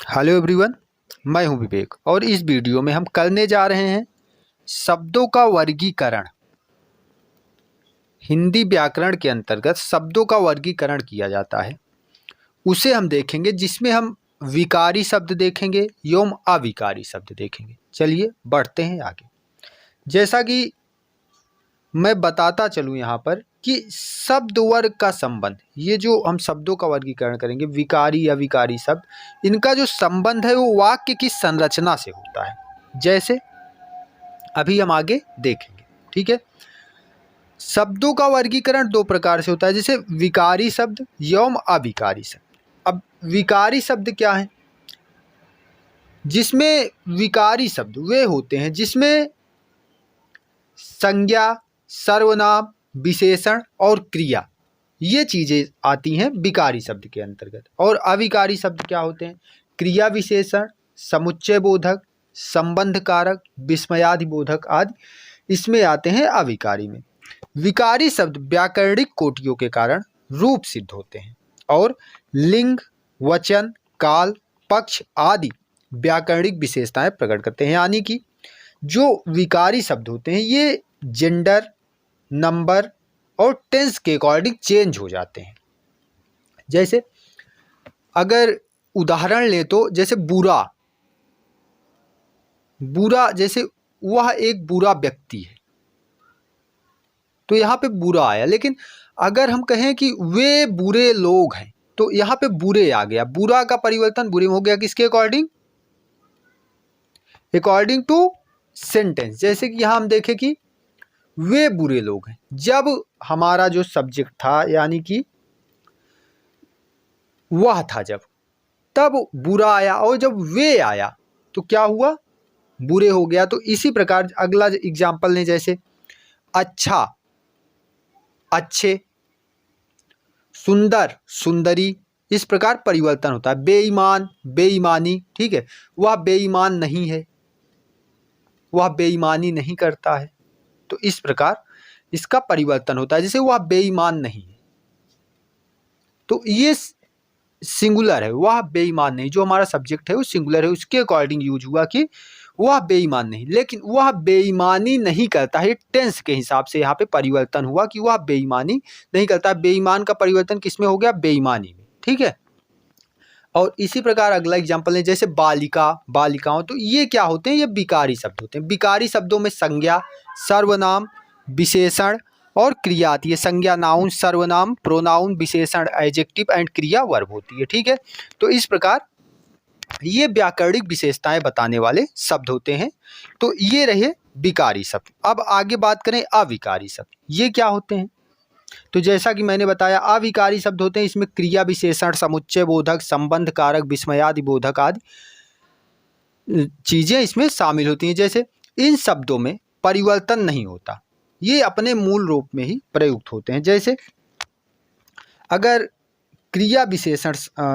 Hello everyone, मैं हूं विवेक और इस वीडियो में हम करने जा रहे हैं शब्दों का वर्गीकरण। हिंदी व्याकरण के अंतर्गत शब्दों का वर्गीकरण किया जाता है, उसे हम देखेंगे, जिसमें हम विकारी शब्द देखेंगे एवं अविकारी शब्द देखेंगे। चलिए बढ़ते हैं आगे। जैसा कि मैं बताता चलूँ यहाँ पर कि शब्द वर्ग का संबंध, ये जो हम शब्दों का वर्गीकरण करेंगे, विकारी अविकारी शब्द, इनका जो संबंध है वो वाक्य की संरचना से होता है। जैसे अभी हम आगे देखेंगे, ठीक है। शब्दों का वर्गीकरण दो प्रकार से होता है, जैसे विकारी शब्द एवं अविकारी शब्द। अब विकारी शब्द क्या है? जिसमें विकारी शब्द वे होते हैं जिसमें संज्ञा, सर्वनाम, विशेषण और क्रिया, ये चीज़ें आती हैं विकारी शब्द के अंतर्गत। और अविकारी शब्द क्या होते हैं? क्रिया विशेषण, समुच्चय बोधक, संबंध कारक, विस्मयादि बोधक आदि इसमें आते हैं अविकारी में। विकारी शब्द व्याकरणिक कोटियों के कारण रूप सिद्ध होते हैं और लिंग, वचन, काल, पक्ष आदि व्याकरणिक विशेषताएं प्रकट करते हैं। यानी कि जो विकारी शब्द होते हैं ये जेंडर, नंबर और टेंस के अकॉर्डिंग चेंज हो जाते हैं। जैसे अगर उदाहरण ले तो जैसे बुरा, जैसे वह एक बुरा व्यक्ति है तो यहाँ पे बुरा आया, लेकिन अगर हम कहें कि वे बुरे लोग हैं तो यहाँ पे बुरे आ गया। बुरा का परिवर्तन बुरे में हो गया, किसके अकॉर्डिंग? According two sentence. जैसे कि यहाँ हम देखें कि वे बुरे लोग हैं, जब हमारा जो सब्जेक्ट था यानी कि वह था, जब तब बुरा आया, और जब वे आया तो क्या हुआ? बुरे हो गया। तो इसी प्रकार अगला एग्जाम्पल लें, जैसे अच्छा, अच्छे, सुंदर, सुंदरी, इस प्रकार परिवर्तन होता है। बेईमान, बेईमानी, ठीक है, वह बेईमान नहीं है, वह बेईमानी नहीं करता है। तो इस प्रकार इसका परिवर्तन होता है, जैसे वह बेईमान नहीं है तो ये सिंगुलर है, वह बेईमान नहीं, जो हमारा सब्जेक्ट है वो सिंगुलर है, उसके अकॉर्डिंग यूज हुआ कि वह बेईमान नहीं, लेकिन वह बेईमानी नहीं करता है। टेंस के हिसाब से यहाँ पे परिवर्तन हुआ कि वह बेईमानी नहीं करता। बेईमान का परिवर्तन किसमें हो गया? बेईमानी में, ठीक है। और इसी प्रकार अगला एग्जाम्पल है, जैसे बालिका, बालिकाओं, तो ये क्या होते हैं? ये विकारी शब्द होते हैं। विकारी शब्दों में संज्ञा, सर्वनाम, विशेषण और क्रिया आती है। संज्ञा नाउन, सर्वनाम प्रोनाउन, विशेषण एडजेक्टिव एंड क्रिया वर्ब होती है, ठीक है। तो इस प्रकार ये व्याकरणिक विशेषताएं बताने वाले शब्द होते हैं। तो ये रहे विकारी शब्द। अब आगे बात करें अविकारी शब्द, ये क्या होते हैं? तो जैसा कि मैंने बताया, अविकारी शब्द होते हैं इसमें क्रिया विशेषण, समुच्चय बोधक, संबंध कारक, विस्मयादि बोधक आदि चीजें इसमें शामिल होती हैं। जैसे इन शब्दों में परिवर्तन नहीं होता, ये अपने मूल रूप में ही प्रयुक्त होते हैं। जैसे अगर क्रिया विशेषण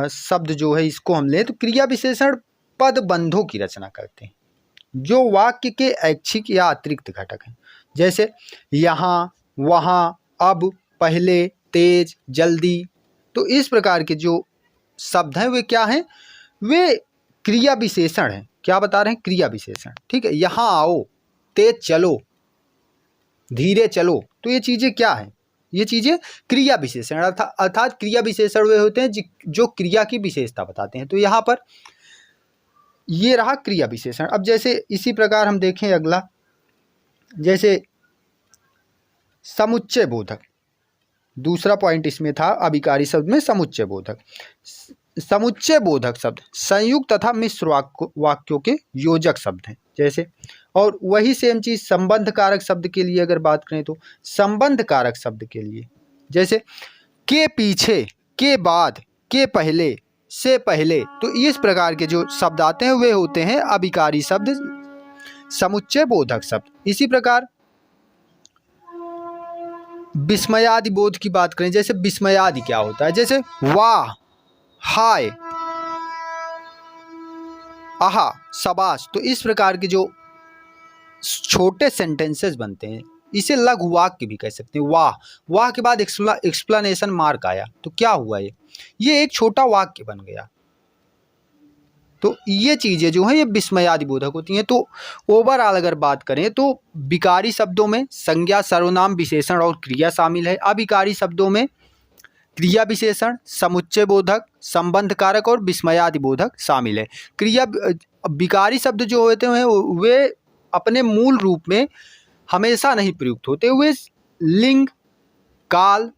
शब्द जो है इसको हम लें तो क्रिया विशेषण पद बंधों की रचना करते हैं जो वाक्य के ऐच्छिक या अतिरिक्त घटक हैं। जैसे यहाँ, वहाँ, अब, पहले, तेज, जल्दी। तो इस प्रकार के जो शब्द हैं वे क्या हैं? वे क्रिया विशेषण हैं। क्या बता रहे हैं? क्रिया विशेषण, ठीक है। यहाँ आओ, तेज चलो, धीरे चलो, तो ये चीज़ें क्या हैं? ये चीज़ें क्रिया विशेषण अर्थात क्रिया विशेषण वे होते हैं जो क्रिया की विशेषता बताते हैं। तो यहाँ पर ये रहा क्रिया विशेषण। अब जैसे इसी प्रकार हम देखें अगला, जैसे समुच्चय बोधक, दूसरा पॉइंट इसमें था अविकारी शब्द में समुच्चय बोधक। समुच्चय बोधक शब्द संयुक्त तथा मिश्र वाक्यों के योजक शब्द हैं। जैसे और वही सेम चीज संबंध कारक शब्द के लिए अगर बात करें तो संबंध कारक शब्द के लिए जैसे के पीछे, के बाद, के पहले, से पहले, तो इस प्रकार के जो शब्द आते हैं वे होते हैं अविकारी शब्द, समुच्चय बोधक शब्द। इसी प्रकार विस्मयादि बोध की बात करें, जैसे विस्मयादि क्या होता है? जैसे वाह, हाय, आहा, शाबाश। तो इस प्रकार के जो छोटे सेंटेंसेस बनते हैं इसे लघु वाक्य भी कह सकते हैं। वाह, वाह के बाद एक्सप्लेनेशन मार्क आया तो क्या हुआ? ये एक छोटा वाक्य बन गया। तो ये चीज़ें जो हैं ये विस्मयादिबोधक होती हैं। तो ओवरऑल अगर बात करें तो विकारी शब्दों में संज्ञा, सर्वनाम, विशेषण और क्रिया शामिल है। अविकारी शब्दों में क्रिया विशेषण, समुच्चय बोधक, संबंध कारक और विस्मयादिबोधक शामिल है। विकारी शब्द जो होते हैं वे अपने मूल रूप में हमेशा नहीं प्रयुक्त होते, वे लिंग, काल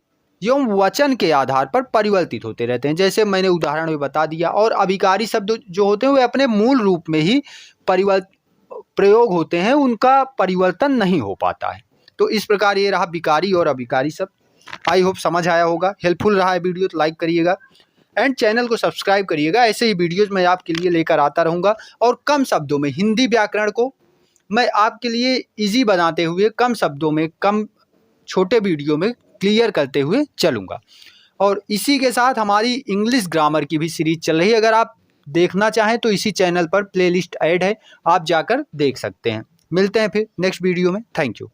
एवं वचन के आधार पर परिवर्तित होते रहते हैं, जैसे मैंने उदाहरण में बता दिया। और अविकारी शब्द जो होते हैं वे अपने मूल रूप में ही प्रयोग होते हैं, उनका परिवर्तन नहीं हो पाता है। तो इस प्रकार ये रहा विकारी और अविकारी शब्द। आई होप समझ आया होगा, हेल्पफुल रहा है वीडियो तो लाइक करिएगा एंड चैनल को सब्सक्राइब करिएगा। ऐसे ही वीडियोज़ मैं आपके लिए लेकर आता रहूँगा और कम शब्दों में हिंदी व्याकरण को मैं आपके लिए इजी बनाते हुए कम शब्दों में, कम छोटे वीडियो में क्लियर करते हुए चलूँगा। और इसी के साथ हमारी इंग्लिश ग्रामर की भी सीरीज चल रही है, अगर आप देखना चाहें तो इसी चैनल पर प्लेलिस्ट ऐड है, आप जाकर देख सकते हैं। मिलते हैं फिर नेक्स्ट वीडियो में। Thank you.